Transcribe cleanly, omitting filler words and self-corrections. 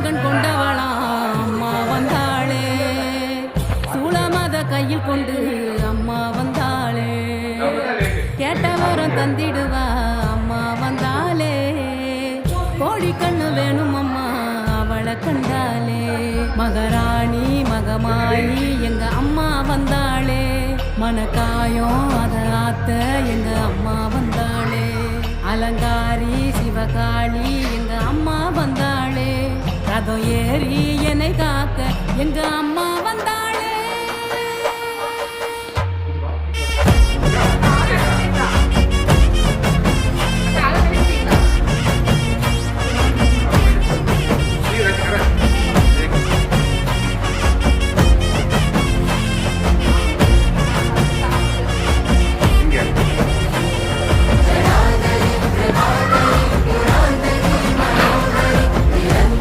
ஆயிரங்கண் கொண்டவளாம் அம்மா வந்தாளே, சூளமத கையில் கொண்டு அம்மா வந்தாளே, கேட்டவரம் தந்திடுவா அம்மா வந்தாளே, கோடி கண்ணு வேணும் அம்மா அவளை கண்டாலே, மகராணி மகமாயி எங்க அம்மா வந்தாளே, மனக்காயம் அத ஆத்த எங்க அம்மா வந்தாளே, அலங்காரி சிவகாளி எங்க அம்மா வந்தாளே, ரதம் ஏறி என்னை காக்க எங்க அம்மா வந்தாளே.